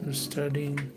I'm studying.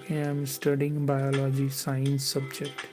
Okay, I'm studying biology science subject.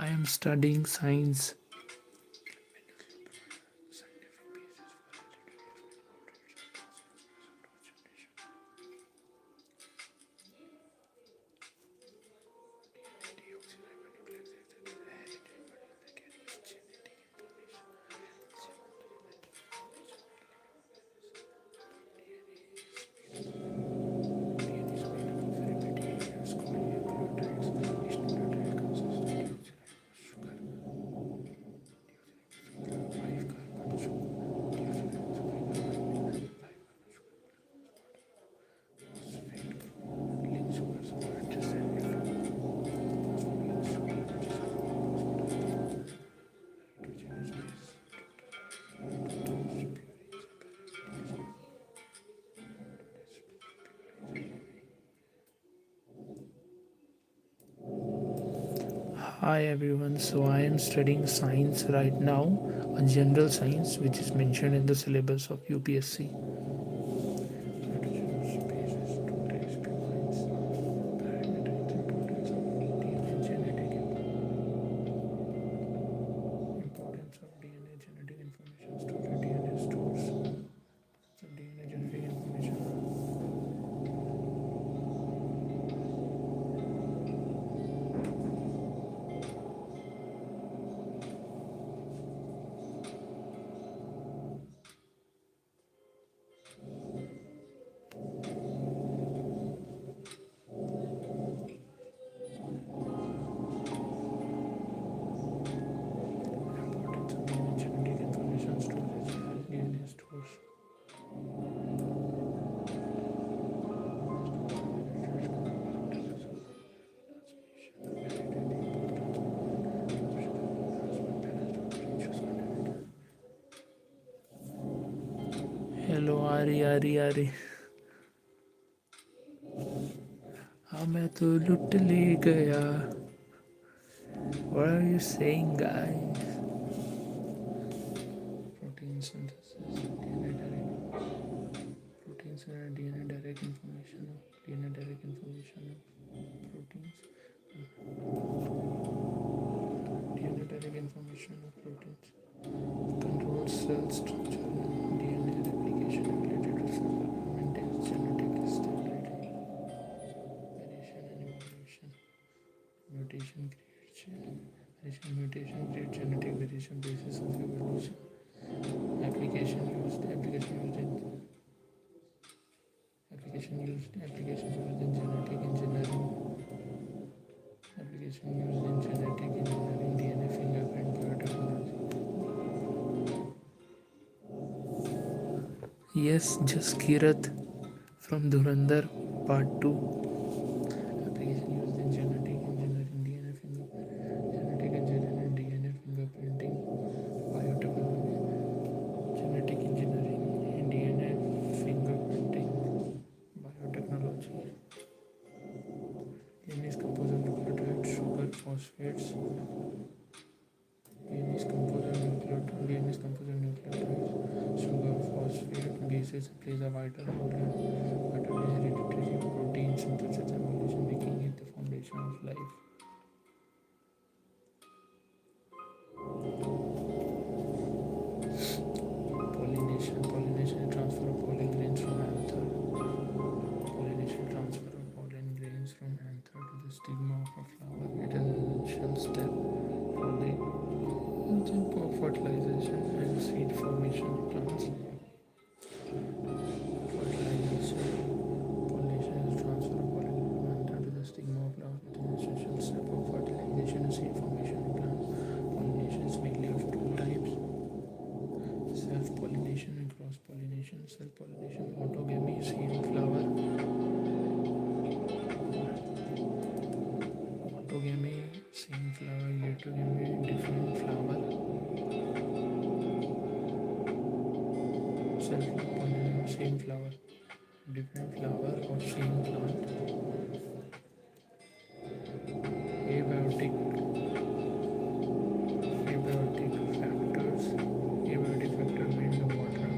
I am studying science. Hi everyone, so I am studying science right now, a general science which is mentioned in the syllabus of UPSC. Importance of DNA genetic information storage. DNA stores so DNA genetic information. Importance of DNA genetic information storage. DNA stores. Hello आरी आरी आरी हाँ मैं तो लुट ले गया. What are you saying, guys? Protein synthesis, DNA direct. Proteins are DNA direct information. DNA direct information of proteins. DNA direct information of proteins. Controls cell structure. DNA replication ability to survive. Maintains genetic stability. Variation and evolution. Mutation creates genetic variation basis of evolution. Application used in genetic engineering. Application used in genetic engineering, DNA fingerprint biotechnology. Yes, just Kirat from Dhurandhar Part 2. Application used in genetic engineering, DNA fingerprint, genetic engineering, DNA fingerprinting, biotechnology. Genetic engineering, DNA fingerprinting, biotechnology. DNA is composed of nucleotides, sugar, phosphates. DNA is composed of nucleotides, sugar, phosphate, bases plays a vital role in hereditary protein synthesis and evolution, making it the foundation of life. Pollination is transfer of pollen grains from anther. Pollination transfer of pollen grains from anther to the stigma of a flower. It is an essential step for the fertilization and seed formation of plants. Fertilization. Pollination is transfer of pollen from anther to the stigma of flowers. It is an essential step for fertilization and seed formation of plants. Pollination is mainly of two types: self-pollination and cross-pollination. Self-pollination, autogamy, seed flower. Autogamy, same flower, heterogamy, different flower. Self-pollination, same flower, different flower or same plant. Abiotic factors. Abiotic factor, wind and water.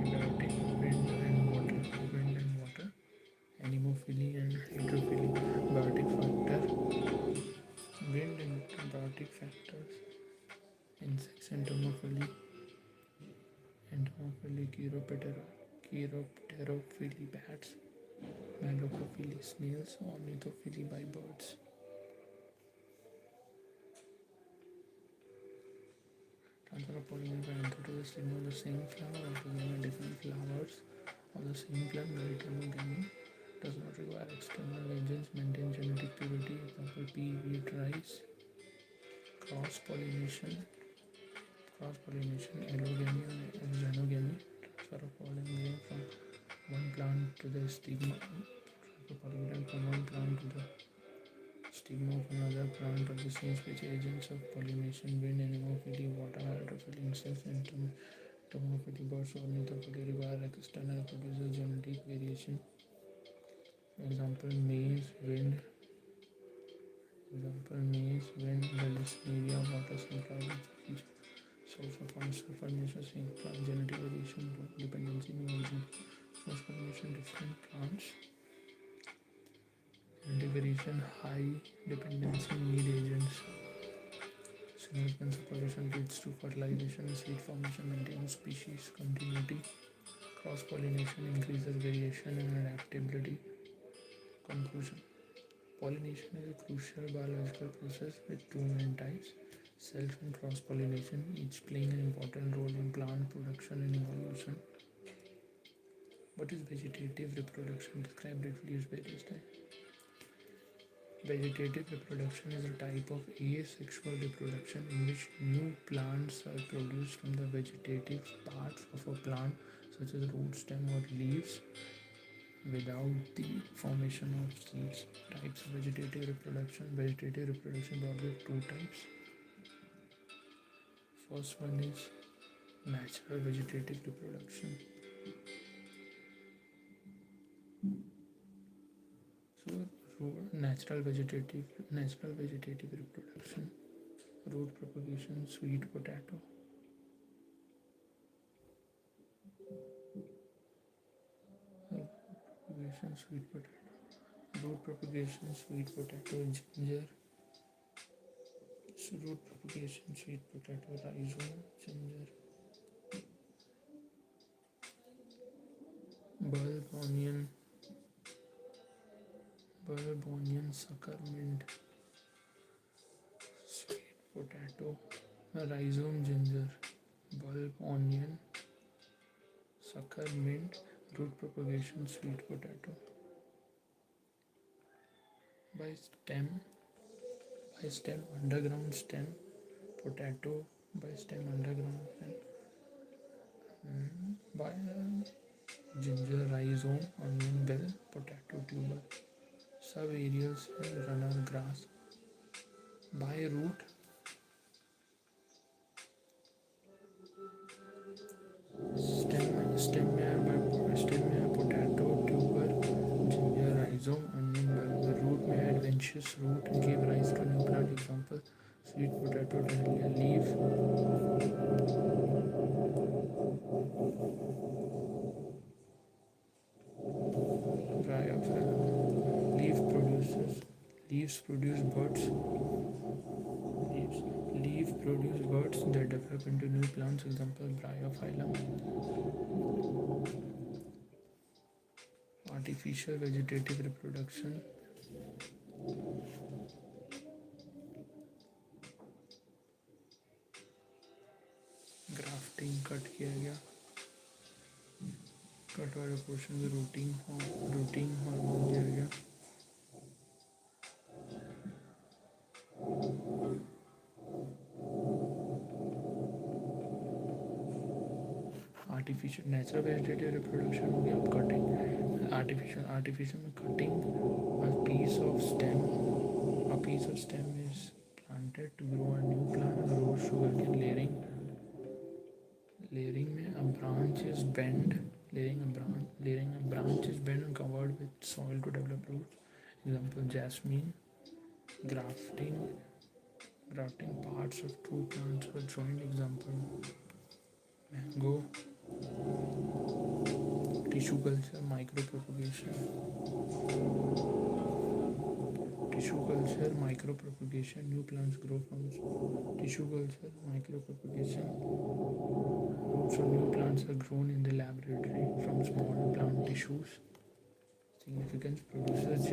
Abiotic wind and water. Anemophily and hydrophily. Biotic factor, wind and Chiropterophily bats, Malocophily snails, Ornithophily by birds. Transfer of pollen from anther to the stigma of the same flower or to different flowers of the same plant. Meritogamy does not require external agents, maintain genetic purity. Example: pea, wheat, rice. Cross-pollination, allogamy and xenogamy, transfer of pollen grain from one plant to the stigma, transfer of pollen from one plant to the stigma of another plant of the same species. Agents of pollination: wind, anemophily, water, hydrophily, insects, entomophily, birds, ornithophily require external producers, genetic variation. Example: maize, wind. Melisneria, water, sunflower, species. Source of answer: formation, same plant, genetic variation, dependency, no origin. Source formation: different plants. Genetic variation: high dependency, need agents. Significance of pollution leads to fertilization, seed formation, maintains species continuity. Cross pollination increases variation and adaptability. Conclusion: pollination is a crucial biological process with two main types: self and cross pollination, each playing an important role in plant production and evolution. What is vegetative reproduction? Describe briefly its various types. Vegetative reproduction is a type of asexual reproduction in which new plants are produced from the vegetative parts of a plant, such as root, stem, or leaves, without the formation of seeds. Types of vegetative reproduction. Vegetative reproduction broadly have two types. First one is natural vegetative reproduction. So natural vegetative reproduction. Root propagation, sweet potato. Root propagation, sweet potato, ginger. Root propagation, sweet potato, rhizome, ginger. Bulb, onion, sucker, mint. Sweet potato, rhizome, ginger. Bulb, onion, sucker, mint. Root propagation, sweet potato. By stem, underground stem, potato. By stem, underground stem. By ginger, rhizome, onion, bell, potato, tuber. Subaerial cell, runner, grass. By root, stem में potato, tuber, ginger, rhizome, onion, bell. The root may adventitious root give rise to new plant. Example: sweet potato, dahlia. Leaf, bryophyllum. Leaves produce buds. Leaf produce buds that develop into new plants. Example: bryophyllum. Artificial vegetative reproduction. Grafting cut किया गया, cut वाले portion में routing hormone दिया गया. Artificial natural vegetative reproduction हो गया. Cutting artificial में cutting a piece of stem is planted to grow a new plant. Rose, sugarcane. Layering में a branch is bent. Layering a branch is bent and covered with soil to develop roots. Example: jasmine. Grafting parts of two plants are joined. Example: mango. Tissue culture, micropropagation. tissue culture, micropropagation. New plants grow from tissue culture, micropropagation. Roots of new plants are grown in the laboratory from small plant tissues. Significance: produces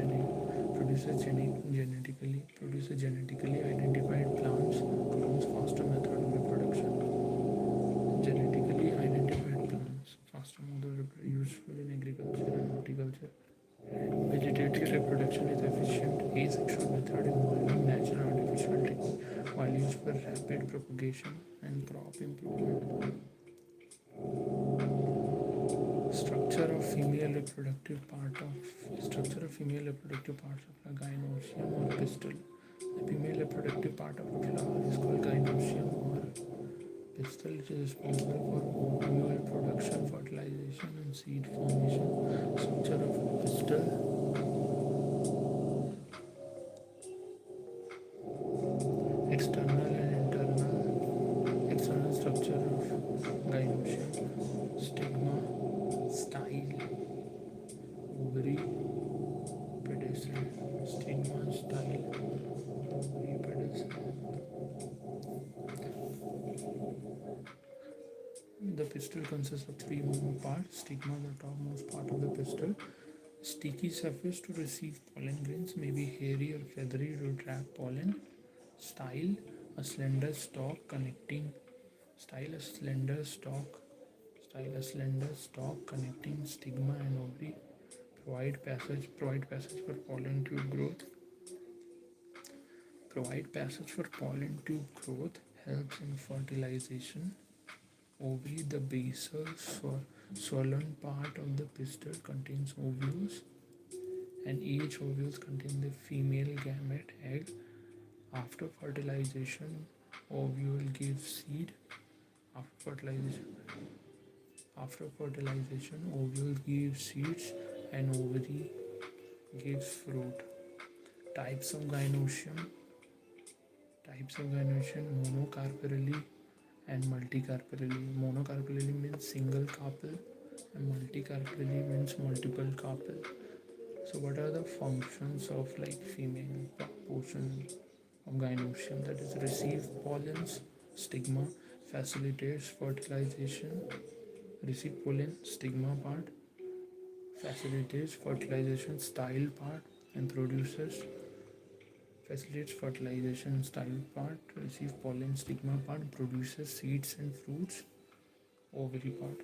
genetically identified plants, grows faster method of reproduction. Genetically identified plants, faster method of useful in agriculture and horticulture. Vegetative reproduction is efficient asexual method involving natural and artificial technique while used for rapid propagation and crop improvement. Structure of female reproductive parts of a gynoecium or pistil. The female reproductive part of a flower is called gynoecium or pistil, which is responsible for ovule production, fertilization, and seed formation. Structure of pistil. External and internal. External structure of gynoecium: stigma, style, ovary, pedicel. Stigma, style, ovary, pedicel. The pistil consists of three main parts. Stigma, the topmost part of the pistil. Sticky surface to receive pollen grains, may be hairy or feathery to trap pollen. Style, a slender stalk connecting. A slender stalk connecting stigma and ovary. Provide passage for pollen tube growth. Helps in fertilization. Ovary, the basal swollen part of the pistil, contains ovules, and each ovules contain the female gamete egg. After fertilization, ovule gives seed. After fertilization, ovule gives seeds and ovary gives fruit. Types of gynoecium: monocarpellary and multicarpellary. Monocarpellary means single carpel and multicarpellary means multiple carpel. So what are the functions of female portion of gynoecium? That is, receive pollens. Stigma, facilitates fertilization. Receive pollen, stigma part, facilitates fertilization, style part, and facilitates fertilization, style part, receive pollen, stigma part, produces seeds and fruits, ovary part.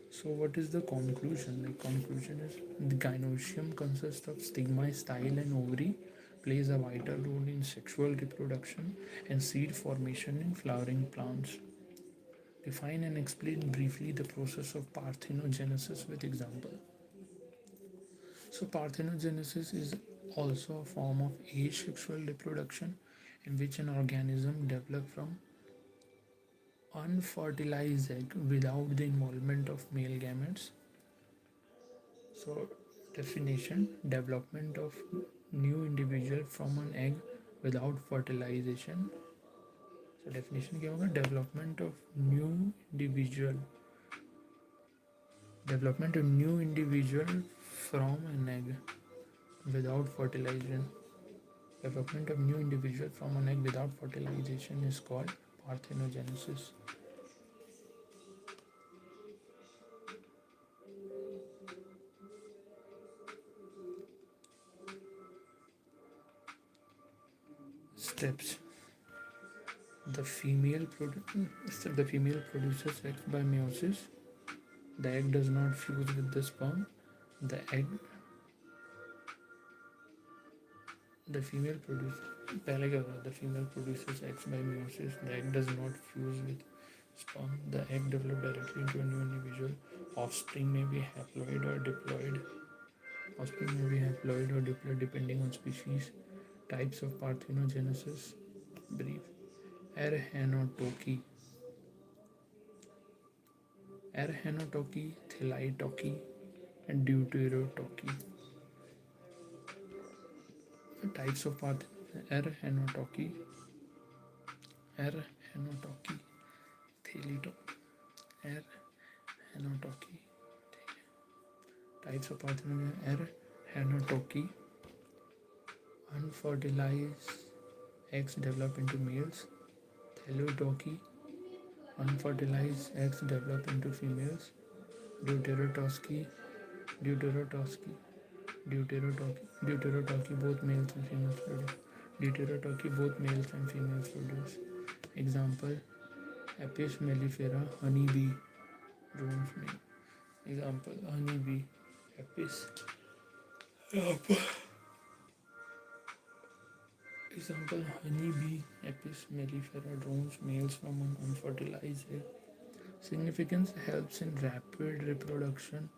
So what is the conclusion? The conclusion is the gynoecium consists of stigma, style, and ovary, plays a vital role in sexual reproduction and seed formation in flowering plants. Define and explain briefly the process of parthenogenesis with example. So parthenogenesis is also a form of asexual reproduction in which an organism develops from unfertilized egg without the involvement of male gametes. So definition: development of new individual from an egg without fertilization. So definition क्या होगा? Development of new individual from an egg without fertilization. Development of new individual from an egg without fertilization is called parthenogenesis. Steps: the female produces eggs by meiosis. The egg does not fuse with the sperm. The female produces eggs by meiosis. The egg does not fuse with sperm. The egg develops directly into a new individual. Offspring may be haploid or diploid. Depending on species. Types of parthenogenesis: brief. Erhenotoky, Thelytoky, and Deuterotoky. Types of erhenotoky, Thelytoky. Types of erhenotoky Unfertilized eggs develop into males. Thelyodocki. Unfertilized eggs develop into females. Deuterotoski. Deuterotoski. Deuterotoki, both males and females produce. Deuterotoki, both males and females produce. Example: Apis mellifera, honeybee, drones male. Example: honeybee, Apis. Example: honeybee, Apis mellifera, drones males from an unfertilized egg. Significance: helps in rapid reproduction.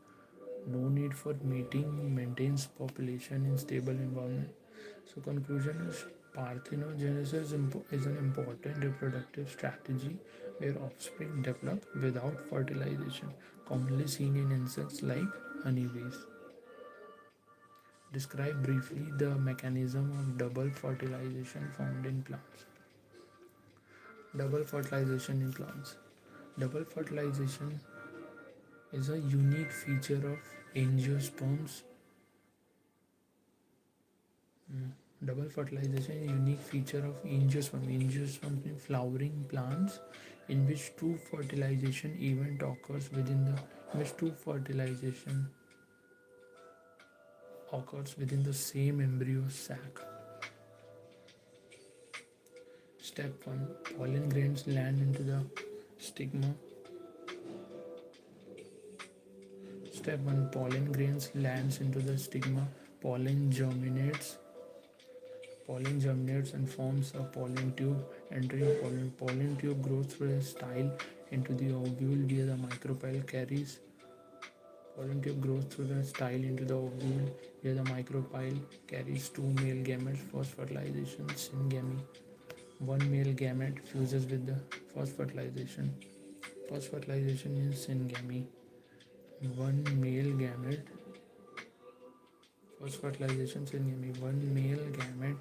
No need for mating, maintains population in stable environment. So conclusion is parthenogenesis is an important reproductive strategy where offspring develop without fertilization, commonly seen in insects like honeybees. Describe briefly the mechanism of double fertilization found in plants. Double fertilization in plants. Double fertilization is a unique feature of angiosperms. Double fertilization is a unique feature of angiosperm. Angiosperms mean flowering plants in which two fertilization event occurs within the same embryo sac. Step 1: pollen grains land into the stigma. Step 1: pollen grains lands into the stigma. Pollen germinates and forms a pollen tube. Entering pollen tube grows through a style into the ovule via the micropyle carries. Pollen tube grows through the style into the ovule via the micropyle carries two male gametes. First fertilization, syngamy. One male gamete fuses with the first fertilization. First fertilization is syngamy. One male gamete. First fertilization, syngamy. One male gamete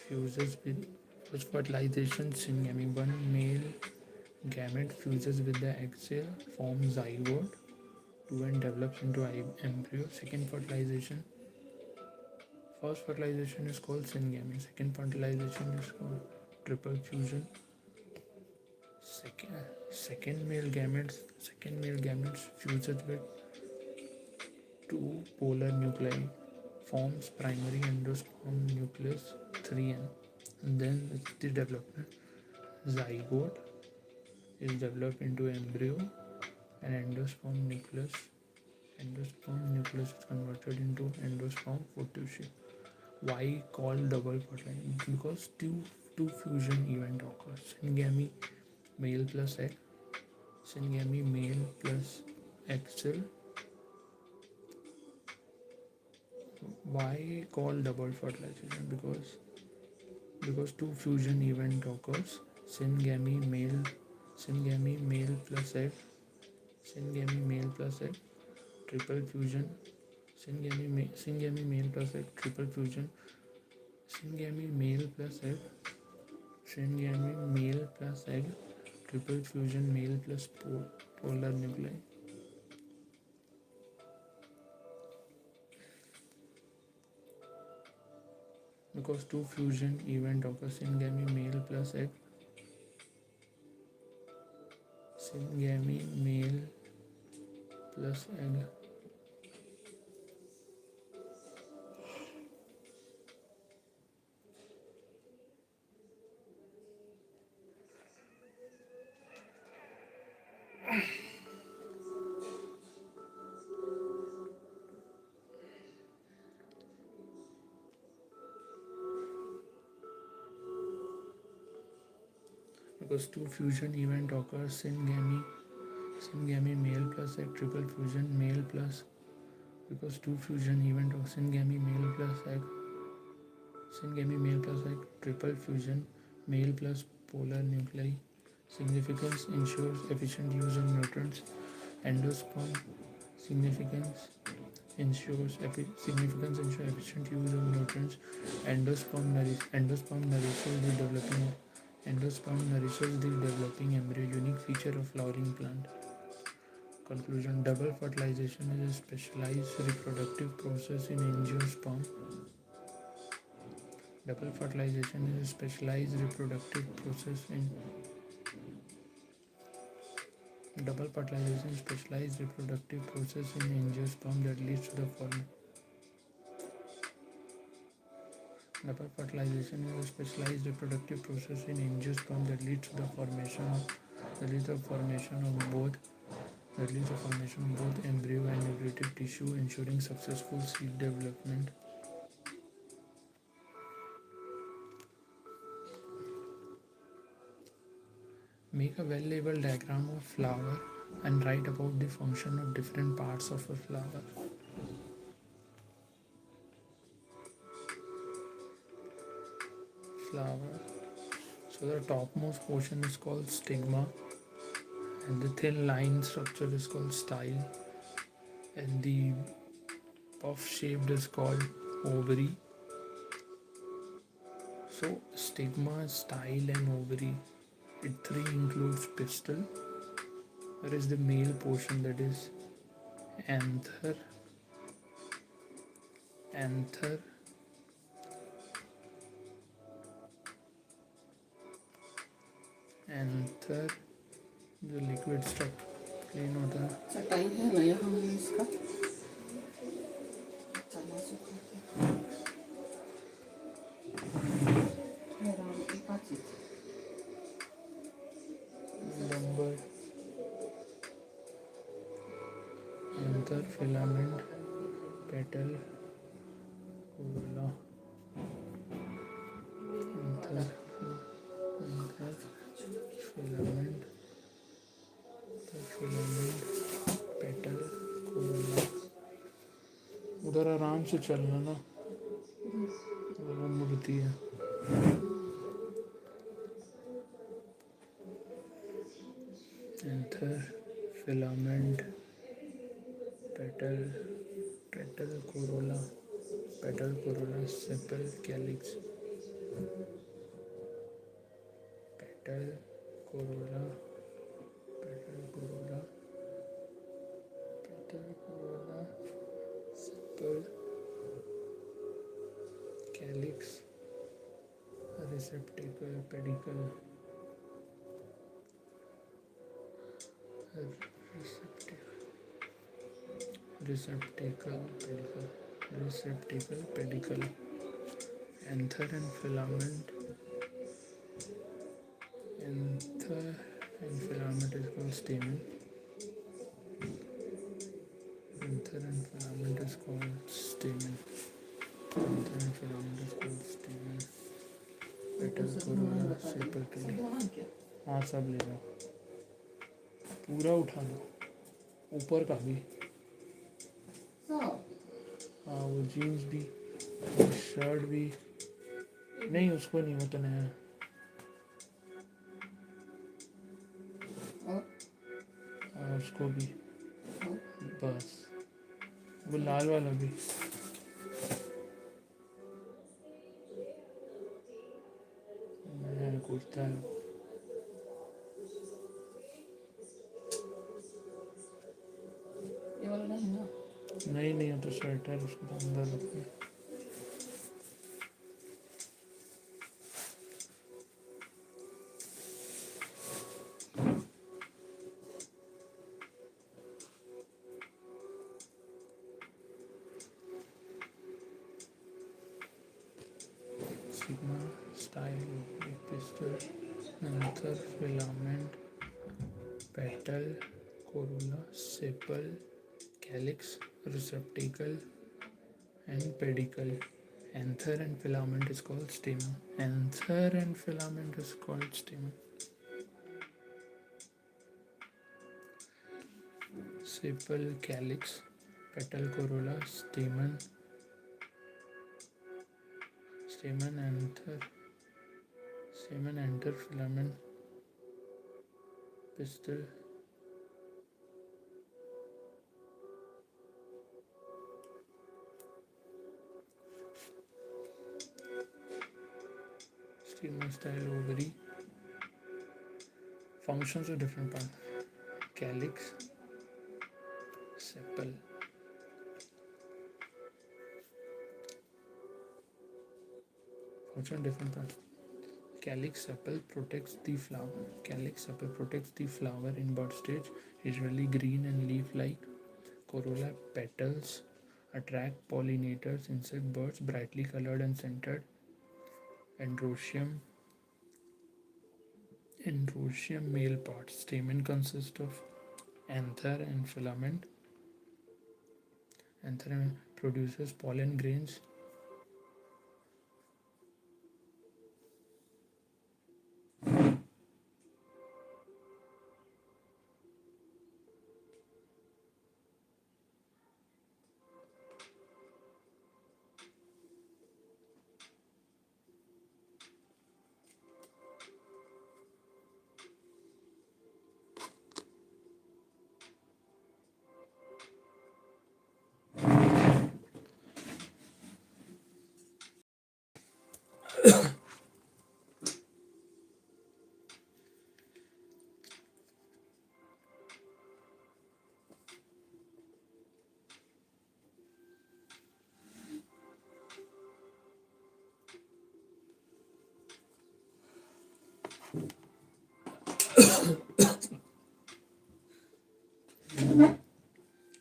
fuses with first fertilization, syngamy. One male gamete fuses with the egg cell, forms zygote, two and develops into embryo. Second fertilization. First fertilization is called syngamy. Second fertilization is called triple fusion. Second male gametes fuses with two polar nuclei, forms primary endosperm nucleus 3N, and then the development. Zygote is developed into embryo, and endosperm nucleus is converted into endosperm for tissue. Why called double fertilization? Because two fusion event occurs. Syngamy male plus egg. Syngamy male plus egg cell. Why called double fertilization? Because two fusion event occurs. Syngamy male plus egg. Syngamy male plus egg. Triple fusion. Syngamy male plus egg. Triple fusion. Syngamy male plus egg. Syngamy male plus egg. Triple fusion male plus polar nuclei. Because two fusion event occurs. Syngamy male plus egg. Syngamy male plus egg. Because two fusion event occurs. Syngamy male plus egg. Triple fusion male plus. Because two fusion event occurs. Syngamy male plus egg. Syngamy male plus egg. Triple fusion male plus polar nuclei. Significance: ensures efficient use of nutrients. Endosperm. Significance ensures efficient use of nutrients. Endosperm nourishes the developing embryo. Unique feature of flowering plant. Conclusion: double fertilization is a specialized reproductive process in angiosperm. Double fertilization is a specialized reproductive process in angiosperm that leads to the formation. Double fertilization is a specialized reproductive process in angiosperm that leads to the formation of both embryo and nucleated tissue, ensuring successful seed development. Make a well-labeled diagram of flower and write about the function of different parts of a flower. So the topmost portion is called stigma, and the thin line structure is called style, and the puff shaped is called ovary. So stigma, style, and ovary. It three includes pistil. There is the male portion, that is anther. जो liquid stuff clean होता है। चटाई है ना यहाँ में इसका चना सूखा number anther filament petal Corolla anther filament petal Corolla. उधर आराम से चलना ना, वो मुड़ती है। Anther filament petal Corolla sepal calyx. Petal Corolla sepal calyx रिसेप्टिकल pedicle pedicle. Anther and filament is called stamen. Petal Corolla sepal calyx. हाँ सब ले जाओ, पूरा उठा लो, ऊपर का भी। हाँ वो जीन्स भी, शर्ट भी नहीं, उसको नहीं, वो तो नया है। उसको भी बस, वो लाल वाला भी। नया कुर्ता है। ये वाला नहीं ना? नहीं तो शर्ट है, उसको तो अंदर रखना है। Sigma, style, pistil, anther, filament, petal, corolla, sepal, calyx, receptacle, and pedicle. Anther and filament is called stamen. Sepal, calyx, petal, corolla, stamen, anther, filament, pistil, stigma, style, ovary. Functions of different parts: calyx, sepal. Which one different part? Calyx sepal protects the flower. Calyx sepal protects the flower in bud stage, usually green and leaf-like. Corolla petals attract pollinators, insect birds, brightly colored and scented. Androecium. Androecium male part. Stamen consists of anther and filament. Anther produces pollen grains.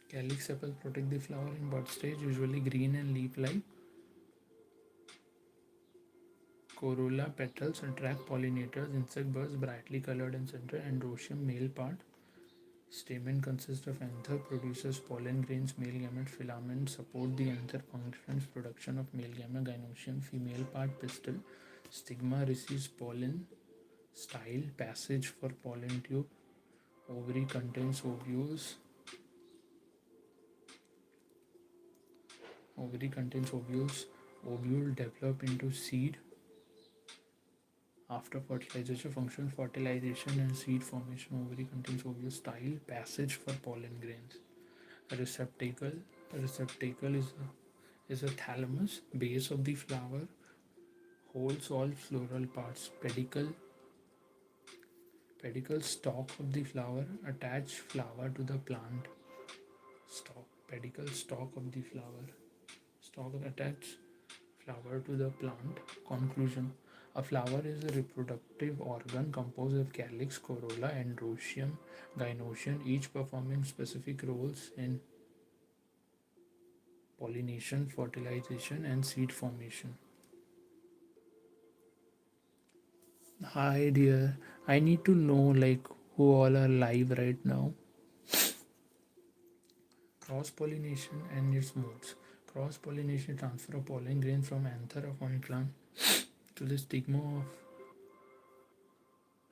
Calyx sepals protect the flower in bud stage, usually green and leaf-like. Corolla petals attract pollinators, insect birds, brightly colored and scented. Androecium male part. Stamen consists of anther, produces pollen grains, male gamete filaments support the anther functions, production of male gamete. Gynoecium female part. Pistil. Stigma receives pollen. Style passage for pollen tube. Ovary contains ovules. Ovary contains ovules. Ovule develop into seed. After fertilization functions, fertilization and seed formation. Ovary contains ovule. Style passage for pollen grains. A receptacle. A receptacle is a thalamus, base of the flower, holds all floral parts. Pedicle. Pedicle stalk of the flower, attach flower to the plant. Stalk. Pedicle stalk of the flower. Stalk attach flower to the plant. Conclusion. A flower is a reproductive organ composed of calyx, corolla, androecium, gynoecium, each performing specific roles in pollination, fertilization, and seed formation. Hi dear, I need to know like who all are live right now. Cross pollination and its modes. Cross pollination transfer of pollen grains from anther of one plant to the stigma of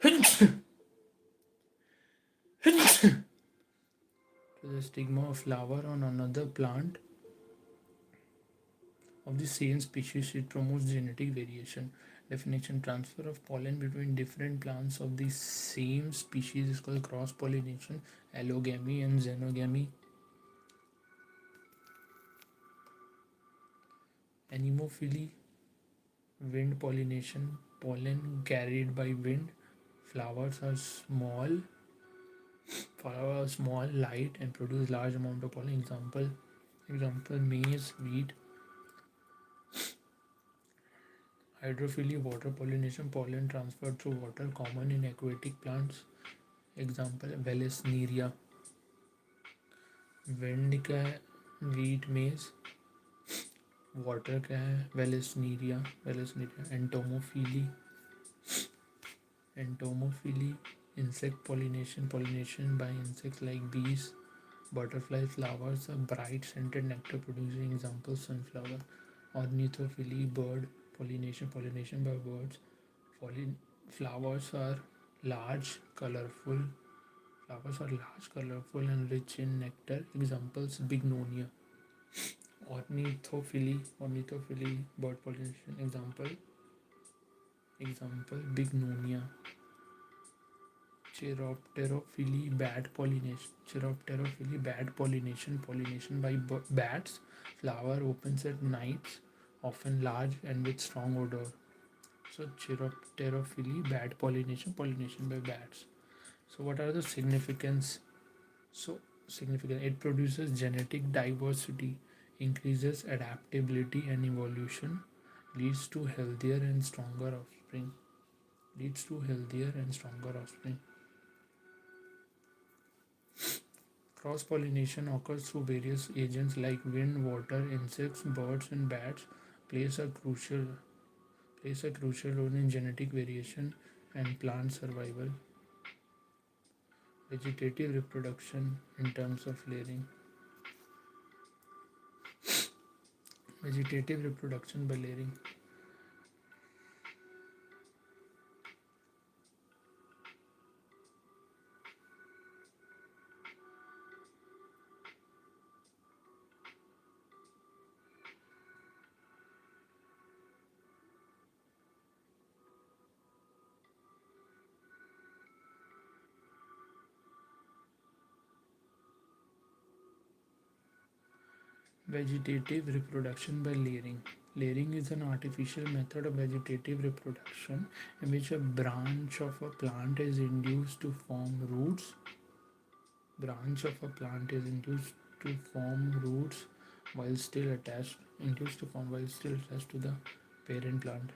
to the stigma of flower on another plant of the same species. It promotes genetic variation. Definition. Transfer of pollen between different plants of the same species is called cross pollination. Allogamy and xenogamy. Anemophily. Wind pollination. Pollen carried by wind. Flowers are small. Flowers are small, light, and produce large amount of pollen. Example: maize, wheat. Hydrophily. Water pollination. Pollen transferred through water, common in aquatic plants. Example: Valesneria. Wind का है, wheat, maize. Water का है, Valesneria. Entomophily. Insect pollination. Pollination by insects like bees. Butterfly. Flowers are bright scented nectar producing. Example: sunflower. Ornithophily. Bird pollination. Pollination by birds. Flowers are large, colorful. And rich in nectar. Examples: bignonia. Ornithophily. Bird pollination. Example: bignonia. Chiropterophily. Bat pollination. Pollination by bats. Flower opens at night, often large and with strong odor. So chiropterophily, bat pollination by bats. So what are the significance? So significant. It produces genetic diversity, increases adaptability and evolution, leads to healthier and stronger offspring. Leads to healthier and stronger offspring. Cross pollination occurs through various agents like wind, water, insects, birds, and bats. Plays a crucial plays a crucial role in genetic variation and plant survival. Vegetative reproduction in terms of layering. Vegetative reproduction by layering. Vegetative reproduction by layering. Layering is an artificial method of vegetative reproduction in which a branch of a plant is induced to form roots. Branch of a plant is induced to form roots while still attached, induced to form while still attached to the parent plant.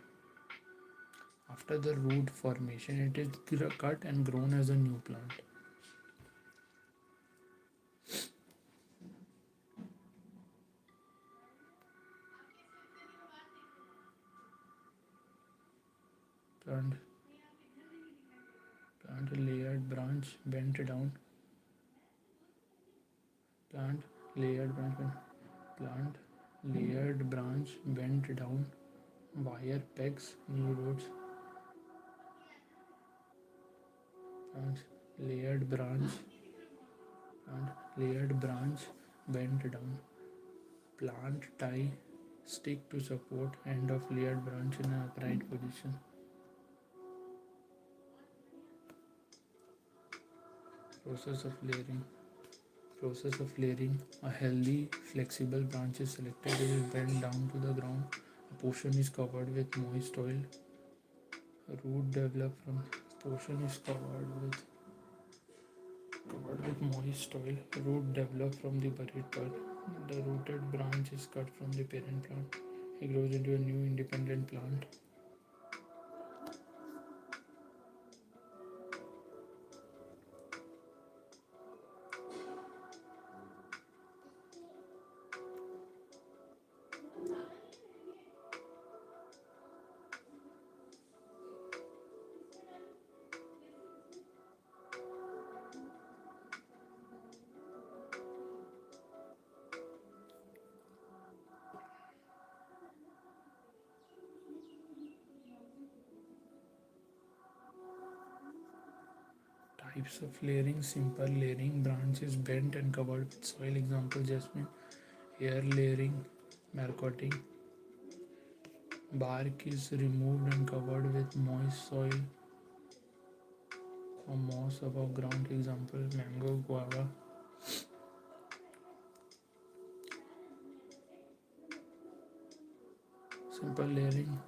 After the root formation, it is cut and grown as a new plant. Plant, plant layered branch bent down. Plant layered branch, plant layered branch bent down. Wire pegs, new roots. Plant layered branch, plant layered branch bent down. Plant tie stick to support end of layered branch in an upright position. Process of layering. Process of layering. A healthy, flexible branch is selected. It is bent down to the ground. A portion is covered with moist soil. A root develop from portion is covered with moist soil. Root develop from the buried part. The rooted branch is cut from the parent plant. It grows into a new independent plant. Types of layering. Simple layering. Branch is bent and covered with soil. Example jasmine. Air layering. Marcoting. Bark is removed and covered with moist soil or moss above ground. Example mango, guava. Simple layering.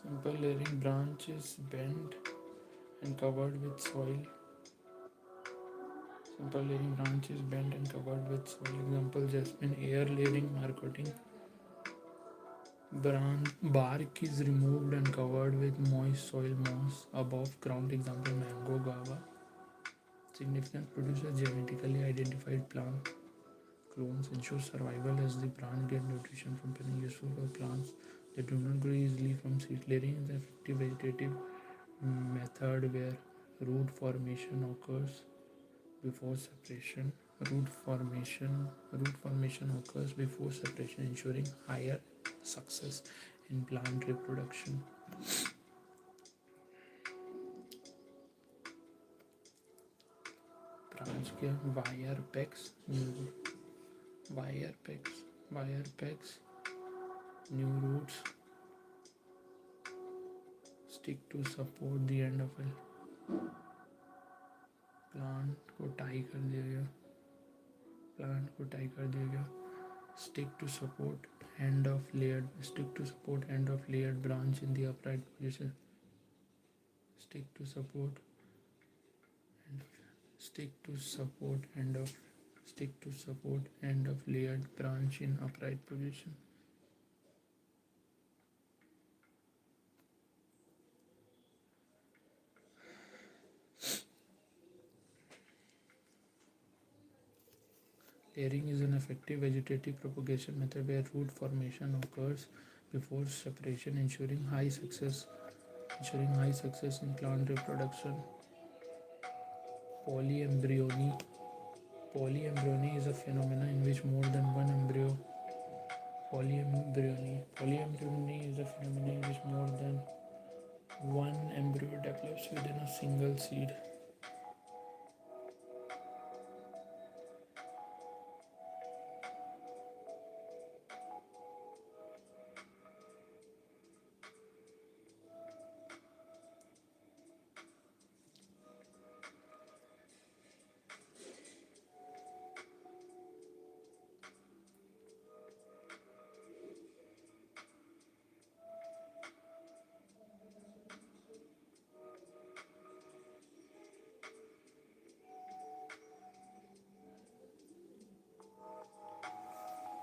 Simple layering. Branch is bent and covered with soil. Simple layering. Branch is bent and covered with soil. Example jasmine. Air layering. Marcoting. Bark is removed and covered with moist soil moss above ground. Example mango, guava. Significant producer genetically identified plant clones ensure survival as the plants get nutrition from parents. Useful for plants that do not grow easily from seed. Layering is an effective vegetative method where root formation occurs before separation. Root formation occurs before separation, ensuring higher success in plant reproduction. Branch के wire pegs, wire pegs, new roots stick to support the end of a plant को tie कर दिया गया. Plant को tie कर दिया गया. Stick to support end of layered branch in the upright position. Stick to support end of stick to support end of layered branch in upright position. Layering is an effective vegetative propagation method where root formation occurs before separation, ensuring high success in plant reproduction. Polyembryony. Polyembryony is a phenomenon in which more than one embryo. Polyembryony is a phenomenon in which more than one embryo develops within a single seed.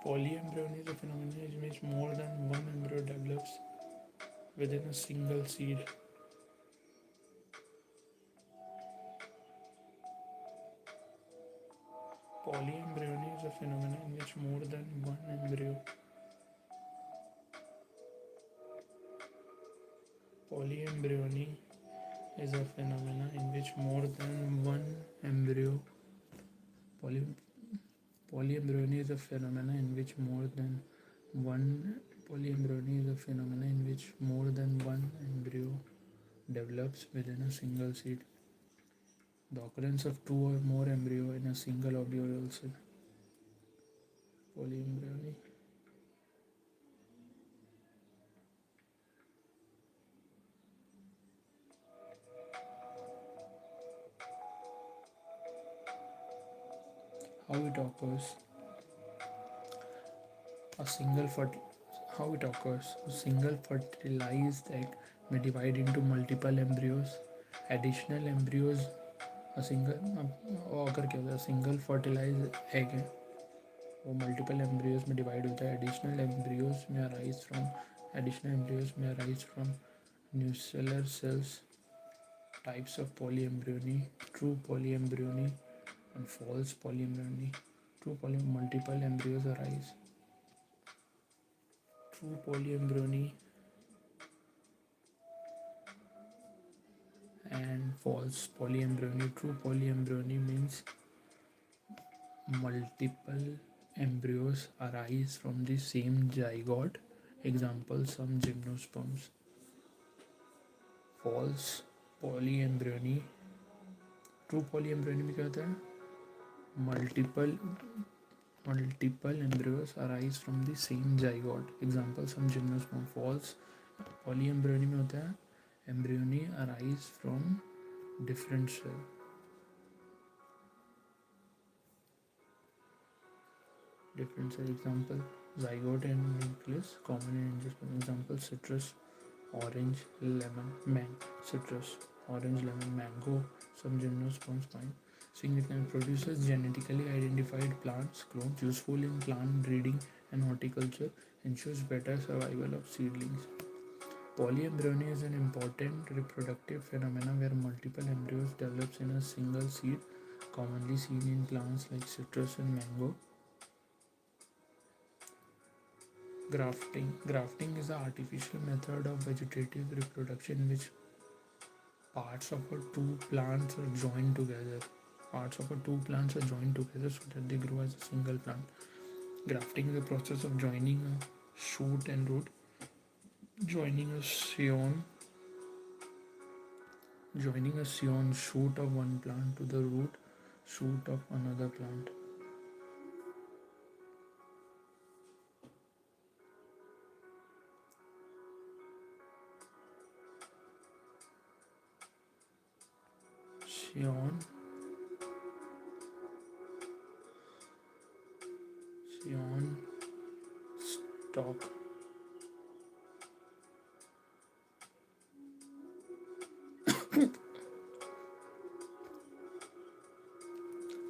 Polyembryony is a phenomenon in which more than one embryo develops within a single seed. Polyembryony is a phenomenon in which more than one embryo. Polyembryony is a phenomenon in which more than one embryo. Polyembryony is a phenomenon in which more than one. Polyembryony is a phenomenon in which more than one embryo develops within a single seed. The occurrence of two or more embryo in a single ovule cell. Polyembryony. How it occurs? A single fertilized egg may divide into multiple embryos. Additional embryos. A single fertilized egg है वो multiple embryos में divide होता है. Additional embryos may arise from nuclear cells. Types of polyembryony: true polyembryony and false polyembryony. Multiple embryos arise. True polyembryony and false polyembryony. True polyembryony means multiple embryos arise from the same zygote. Example, some gymnosperms. False polyembryony. True polyembryony में क्या होता है? Multiple embryos arise from the same zygote. Example, some gymnosperm. False polyembryony में होता है embryony arise from different cell. Example, zygote and nucleus common in angiosperm. Example, citrus, orange, lemon, citrus, orange, lemon, mango, some gymnosperms, pine. Significant produces genetically identified plants grown useful in plant breeding and horticulture, ensures better survival of seedlings. Polyembryony is an important reproductive phenomenon where multiple embryos develops in a single seed, commonly seen in plants like citrus and mango. Grafting is an artificial method of vegetative reproduction in which parts of two plants are joined together. So that they grow as a single plant. Grafting is the process of joining a shoot and root. Joining a scion shoot of one plant to the root shoot of another plant. Scion stalk.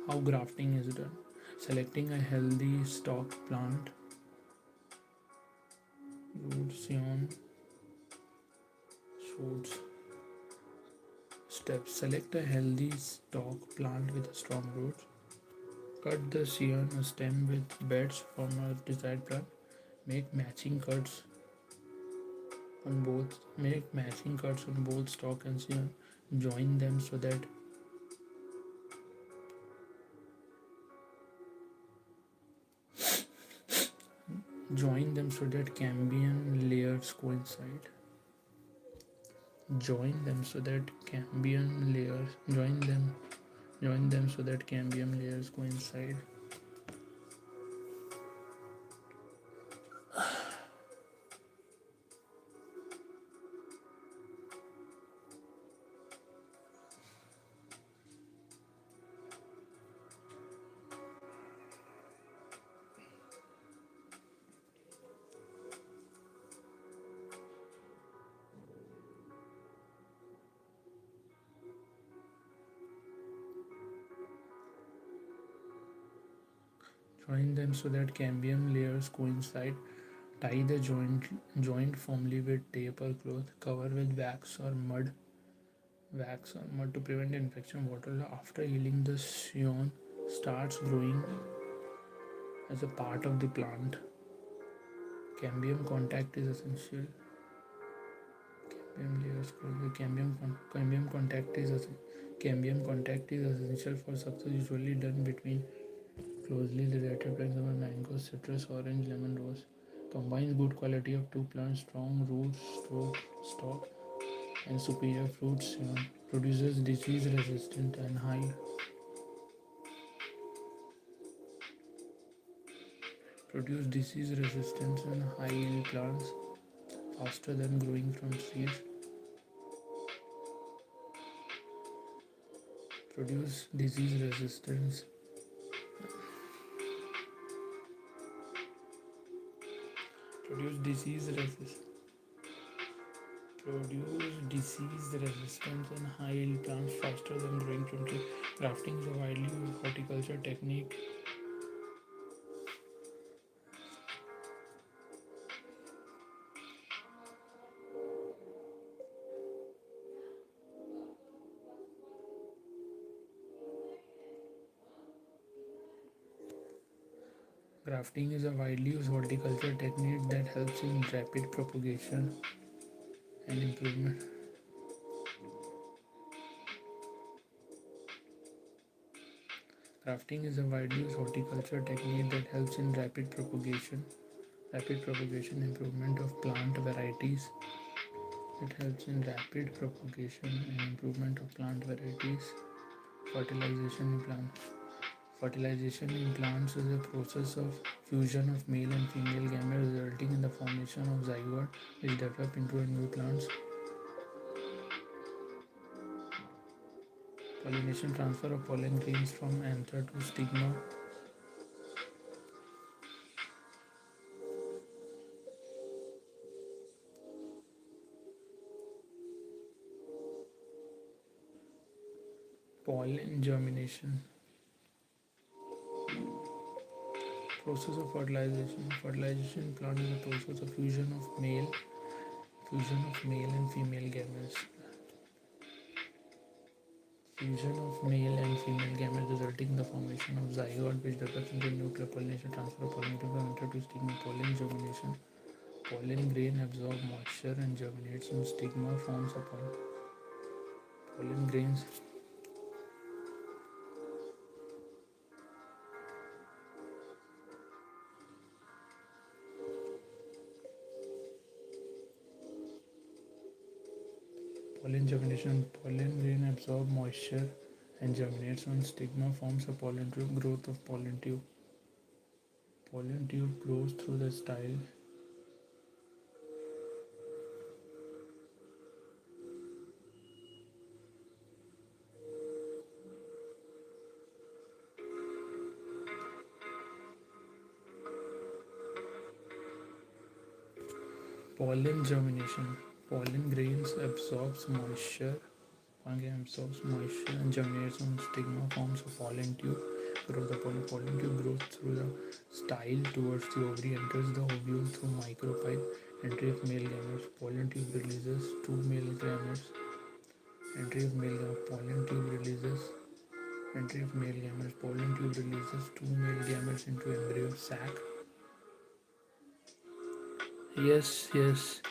How grafting is done? Selecting a healthy stock plant. Roots on shoots. Steps. Select a healthy stock plant with strong roots. Cut the scion stem with beds from a desired plant. Make matching cuts on both stalk and scion. Join them so that cambium layers coincide. Join them so that cambium layers coincide. Join them so that cambium layers coincide. Tie the joint firmly with tape or cloth. Cover with wax or mud to prevent infection. Water after healing, the scion starts growing as a part of the plant. Cambium contact is essential. Cambium contact is essential for success. Usually done between closely related plants such as mango, citrus, orange, lemon, rose. Combines good quality of two plants, strong roots, stalk, and superior fruits. Produces disease resistant and high yield plants faster than growing from seeds. Produce disease resistance produce disease resistance and high yield plants faster than growing from trees. Grafting is a widely used horticulture technique. Grafting is a widely used horticulture technique that helps in rapid propagation and improvement. Grafting is a widely used horticulture technique that helps in rapid propagation, improvement of plant varieties. It helps in rapid propagation and improvement of plant varieties. Fertilization in plants. Fertilization in plants is a process of fusion of male and female gametes resulting in the formation of zygote which develop into new plants. Pollination, transfer of pollen grains from anther to stigma. Pollen germination. Process of fertilization. Fertilization in plant is a process of fusion of male and female gametes. Resulting in the formation of zygote which develops into nuclear. Pollination, transfer of pollen from anther to stigma. Pollen germination. Pollen grain absorb moisture and germinates in stigma, forms a pollen grains. Pollen germination. Pollen grain absorb moisture and germinates on stigma, forms a pollen tube. Growth of pollen tube. Pollen tube grows through the style. Pollen germination. Pollen grains absorbs moisture and germinates on stigma, forms a pollen tube. transfer of the pollen. Pollen tube grows through the style towards the ovary, enters the ovule through micropipe, entry of male gametes. Pollen tube releases two male gametes. Entry of male gametes. Pollen tube releases Entry of male gametes. Pollen tube releases two male gametes into embryo sac. Yes, yes.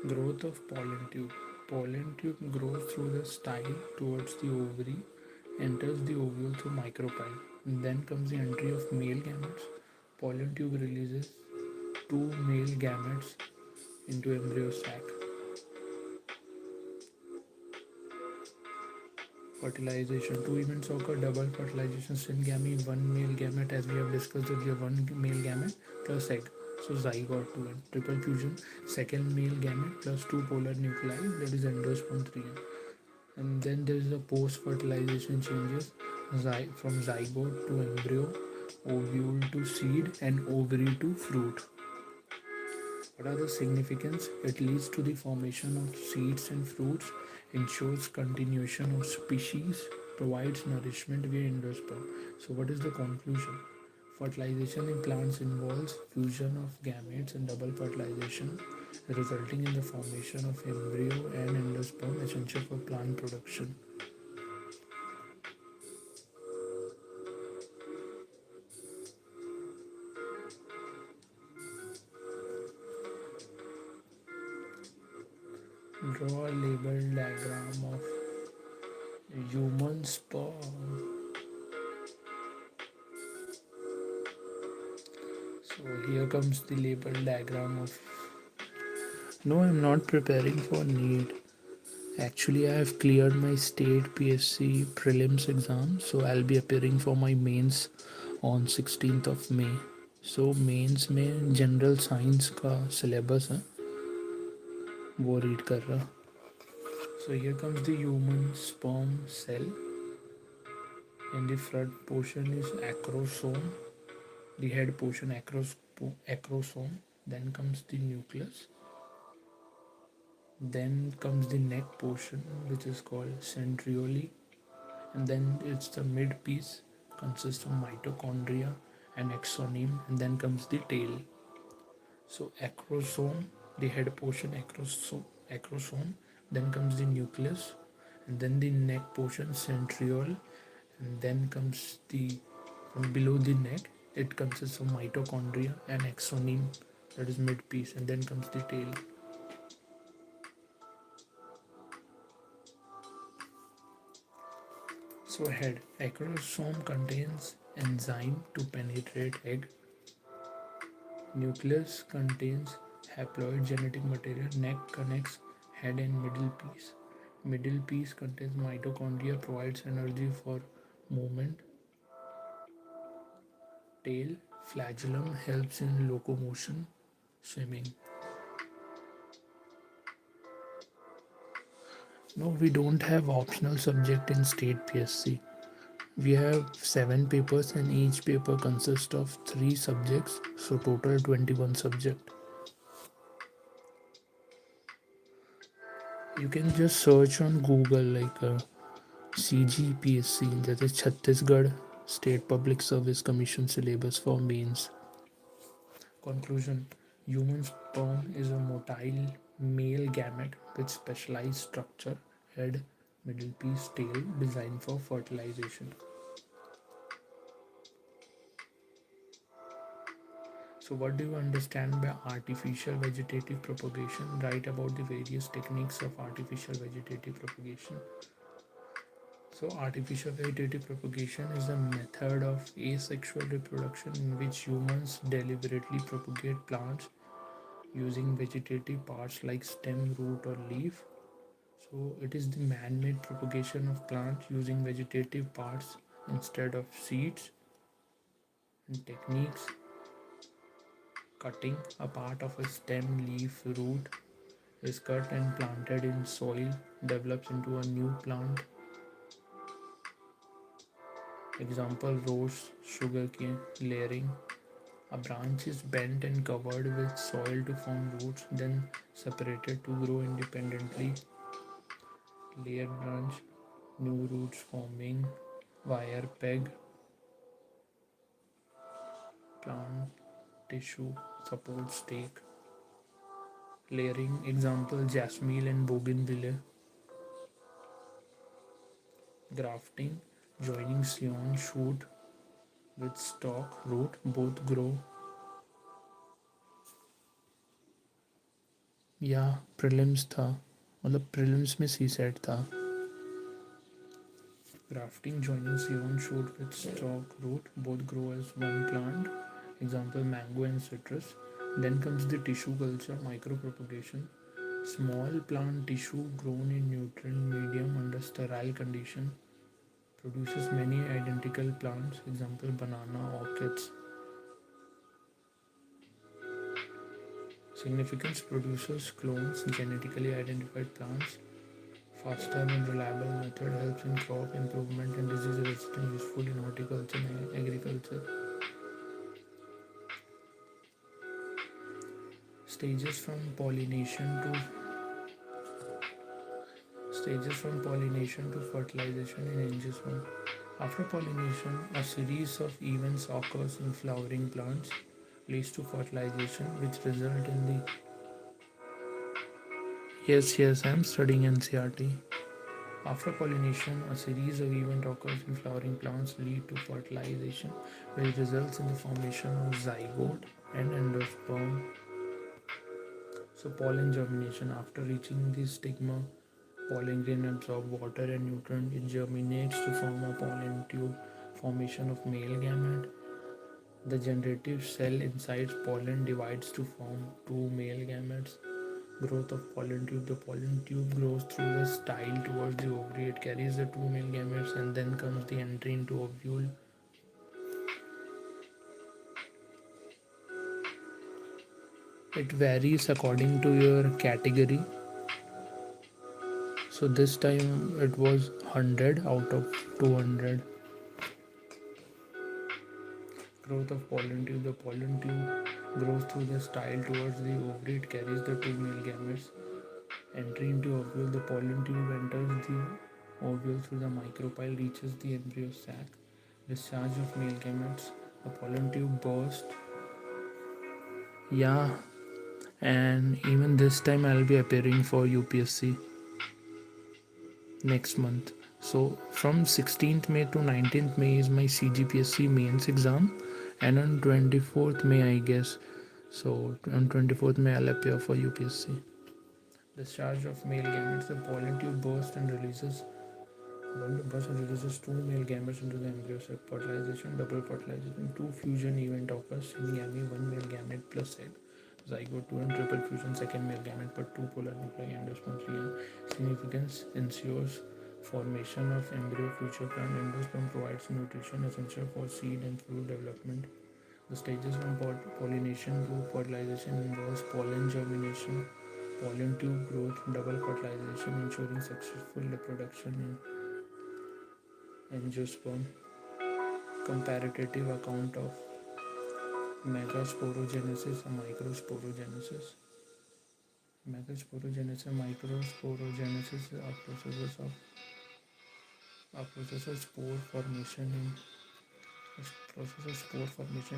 Growth of pollen tube. Pollen tube grows through the style towards the ovary, enters the ovule through micropyle. Then comes the entry of male gametes. Pollen tube releases two male gametes into embryo sac. Fertilization. Two events occur: double fertilization, syngamy, one male gamete, as we have discussed earlier, one male gamete plus egg. So zygote 2 and triple fusion, second male gamete plus two polar nuclei, that is endosperm 3. And then there is the post fertilization changes from zygote to embryo, ovule to seed, and ovary to fruit. What are the significance? It leads to the formation of seeds and fruits, ensures continuation of species, provides nourishment via endosperm. So what is the conclusion? Fertilization in plants involves fusion of gametes and double fertilization, resulting in the formation of embryo and endosperm, essential for plant production. Draw a label diagram of human sperm. So here comes the label diagram of. No, I'm not preparing for NEET. Actually, I have cleared my state PSC prelims exam, so I'll be appearing for my mains on 16th of May. So mains में general science का syllabus है, वो read कर रहा. So here comes the human sperm cell. In the front portion is acrosome, the head portion acrosome. Then comes the nucleus. Then comes the neck portion, which is called centriole. And then it's the mid piece, consists of mitochondria and axoneme. And then comes the tail. So acrosome, the head portion, acrosome. Then comes the nucleus, and then the neck portion, centriole. And then comes the from below the neck, it consists of mitochondria and axoneme, that is mid piece. And then comes the tail. So head, acrosome contains enzyme to penetrate egg. Nucleus contains haploid genetic material. Neck connects head and middle piece. Middle piece contains mitochondria, provides energy for movement. Tail, flagellum, helps in locomotion, swimming. No, we don't have optional subject in state PSC. We have 7 papers and each paper consists of 3 subjects, so total 21 subject. You can just search on Google like CGPSC, that is Chhattisgarh State Public Service Commission syllabus for mains. Conclusion: human sperm is a motile male gamete with specialized structure, head, middle piece, tail, designed for fertilization. So what do you understand by artificial vegetative propagation? Write about the various techniques of artificial vegetative propagation. So artificial vegetative propagation is a method of asexual reproduction in which humans deliberately propagate plants using vegetative parts like stem, root or leaf. So it is the man-made propagation of plants using vegetative parts instead of seeds. And techniques: cutting a part of a stem, leaf, root is cut and planted in soil, develops into a new plant. Example: rose, sugarcane. Layering: A branch is bent and covered with soil to form roots, then separated to grow independently. Layered branch, new roots forming. Wire peg, plant tissue, support stake. Layering, example jasmine and bougainvillea. Grafting, joining scion shoot with stalk root, both grow. या prelims था, मतलब prelims में सी set था. Grafting, joining scion shoot with stalk root, both grow as one plant. Example mango and citrus. Then comes the tissue culture, micropropagation. Small plant tissue grown in nutrient medium under sterile condition produces many identical plants. Example banana, orchids. Significance, produces clones, genetically identified plants. Faster and reliable method, helps in crop improvement and disease resistance, useful in horticulture and agriculture. Stages from pollination to fertilization in angiosperm. After pollination, a series of events occurs in flowering plants, leads to fertilization, which result in the. Yes, I'm studying NCRT. After pollination, a series of events occurs in flowering plants, lead to fertilization, which results in the formation of zygote and endosperm. So pollen germination, after reaching the stigma, pollen grain absorb water and nutrient. It germinates to form a pollen tube. Formation of male gamete. The generative cell inside pollen divides to form two male gametes. Growth of pollen tube. The pollen tube grows through the style towards the ovary. It carries the two male gametes, and then comes the entry into ovule. It varies according to your category. So this time it was 100 out of 200. Growth of pollen tube. The pollen tube grows through the style towards the ovary. It carries the two male gametes. Entry into ovule. The pollen tube enters the ovule through the micropyle, reaches the embryo sac. Discharge of male gametes. The pollen tube bursts. Yeah, and even this time I'll be appearing for UPSC next month. So from 16th May to 19th May is my CGPSC mains exam, and on 24th May I guess. So on 24th May I'll appear for UPSC. Discharge of male gametes. The pollen tube bursts and releases two male gametes into the embryo sac. Fertilization, double fertilization. Two fusion event occurs in gamete, one male gamete plus egg. Zygote 2 and triple fusion, second male gamete but two polar nuclei, endosperm 3. Significance, ensures formation of embryo future plant. Endosperm provides nutrition essential for seed and fruit development. The stages from pollination to fertilization involves pollen germination, pollen tube growth, double fertilization, ensuring successful reproduction in angiosperm. Comparative account of megasporogenesis and microsporogenesis. Megasporogenesis and microsporogenesis are processes of spore formation in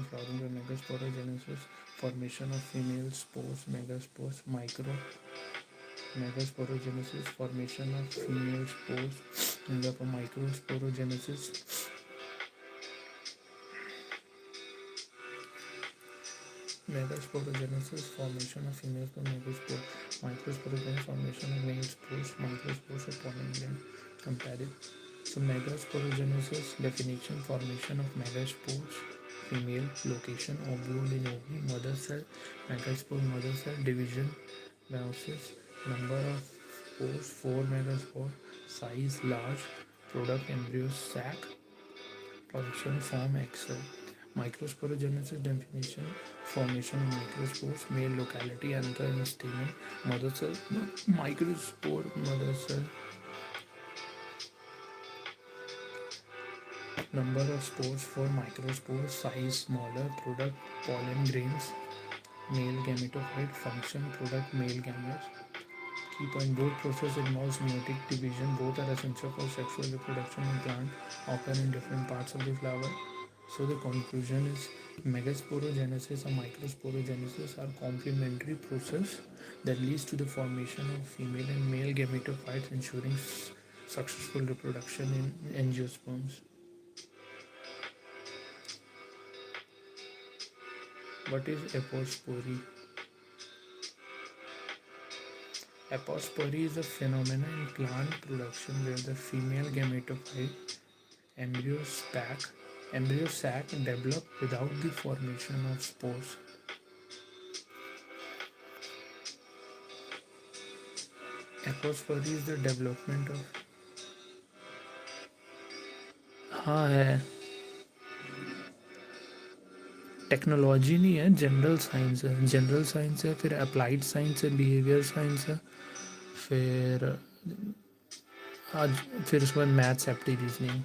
flowering by megasporogenesis, formation of female spores, megaspores. Megasporogenesis, formation of female spores, and therefore microsporogenesis. Megasporogenesis, formation of female spore, megaspore. Microsporogenesis, formation of male spores, microspores of pollen gland. Comparative. So megasporogenesis definition, formation of megaspores, female, location, ovule in ovary, mother cell, megaspore, mother cell, division, meiosis, number of spores, 4 megaspore, size large, product embryo sac, production form egg cell. Microsporogenesis definition, formation of microspores, male, locality, anther in stamen, mother cell, microspore, mother cell. number of spores for microspores, size smaller, product pollen grains, male gametophyte, function product male gametes. Key point: both process involves meiotic division. Both are essential for sexual reproduction in plant, occur in different parts of the flower. So the conclusion is megasporogenesis and microsporogenesis are complementary process that leads to the formation of female and male gametophytes, ensuring successful reproduction in angiosperms. What is apospory? Apospory is a phenomenon in plant production where the female gametophyte embryo sac develop without the formation of spores. Apospory is the development of हाँ है technology नहीं है general science है general science है फिर applied science है behaviour science है फिर आज फिर उसके बाद maths apti reasoning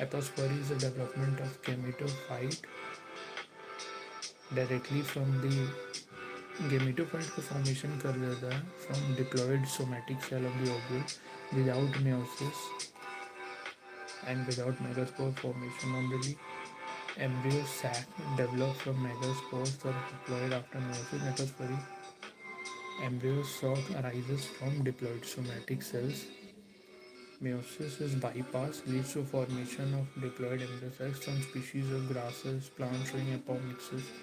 apospory is the development of gametophyte directly from the gametophyte को फॉर्मेशन कर देता है from diploid somatic cell of the ovule without meiosis and without megaspore formation on the embryo sac developed from megaspores that are diploid after meiosis. Metaspory embryo sac arises from diploid somatic cells. Meiosis is bypassed, leads to formation of diploid embryo sacs. Some species of grasses, plants showing apomixis.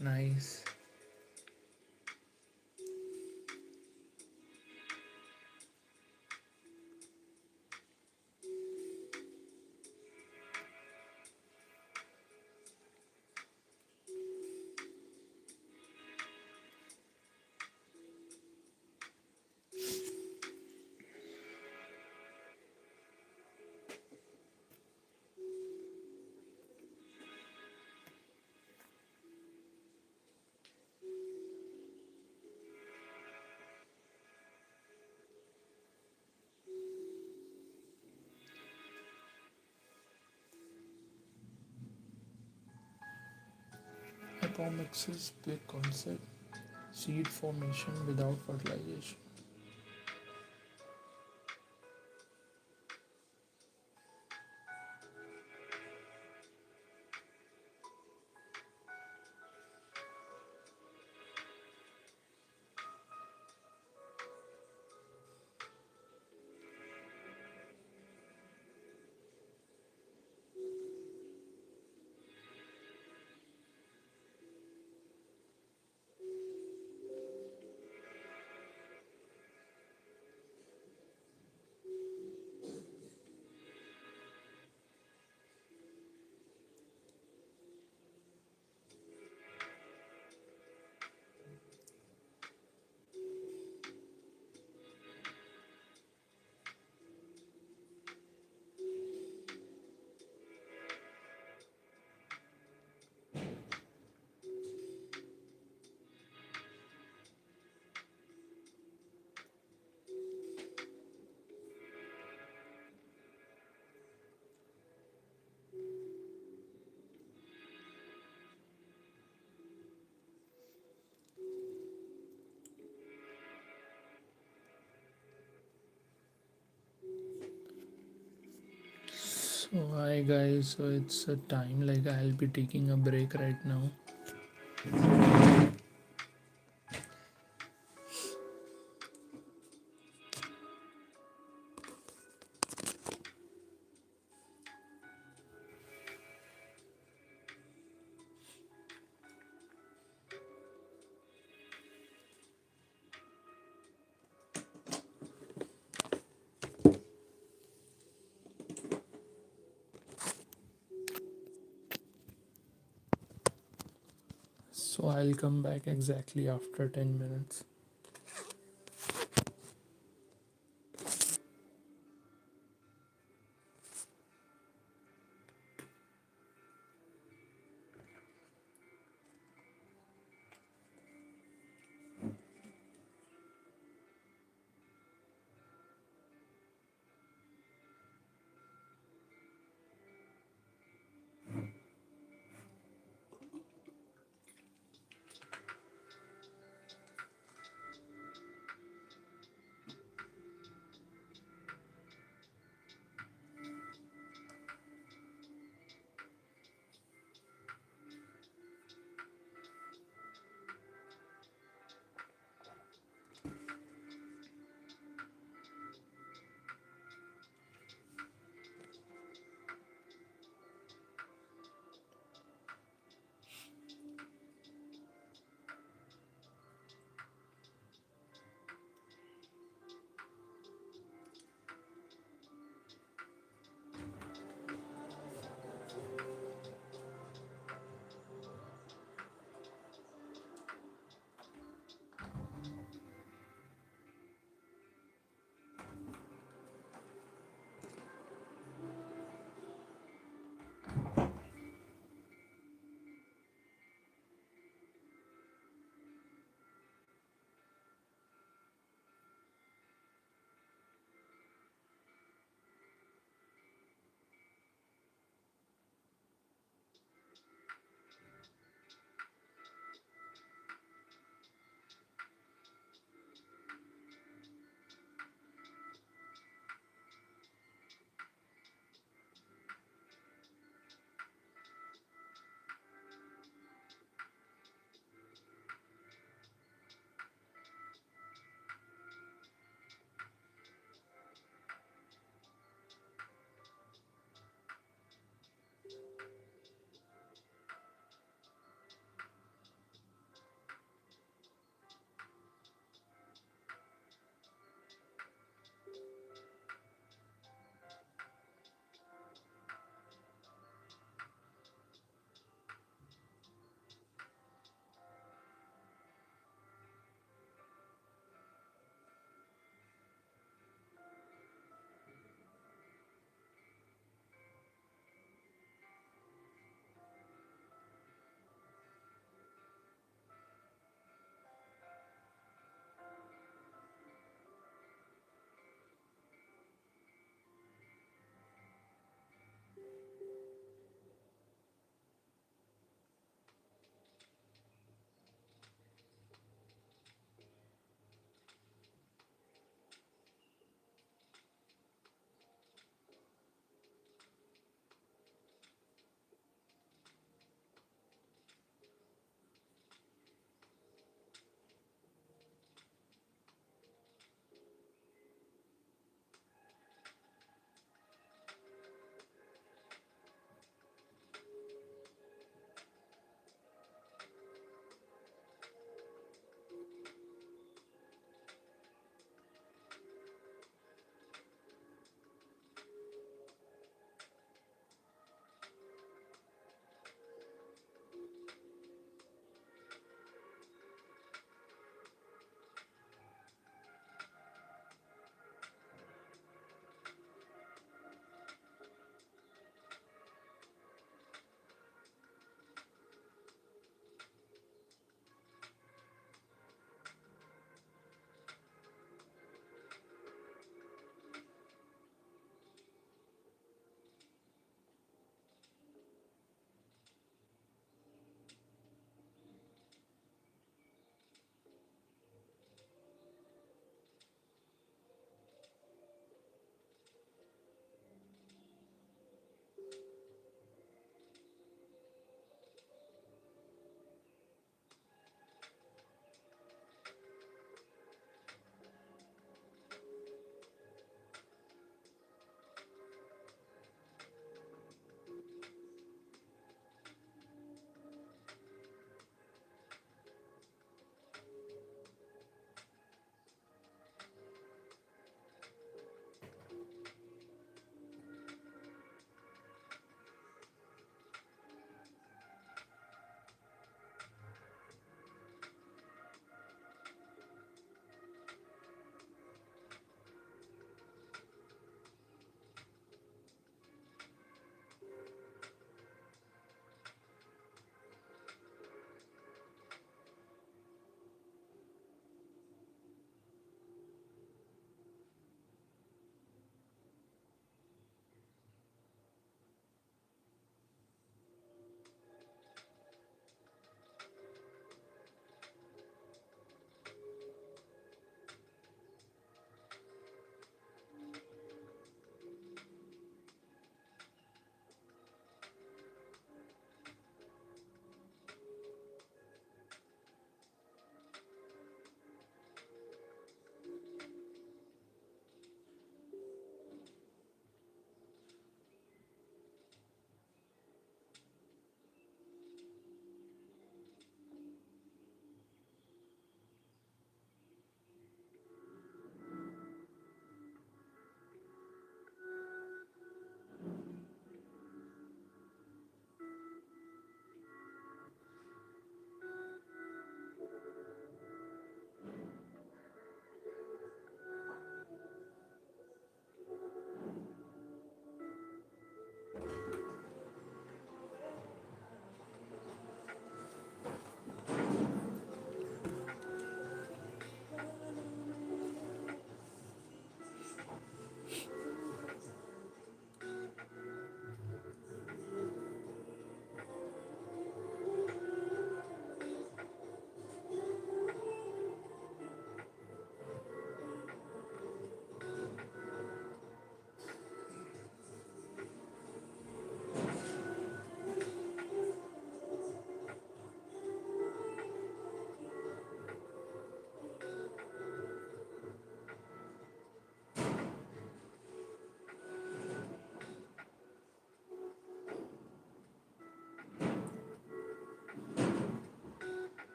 Nice. Apomixis, big concept. Seed formation without fertilization. So hi guys, so it's a time like I'll be taking a break right now. So I'll come back exactly after 10 minutes.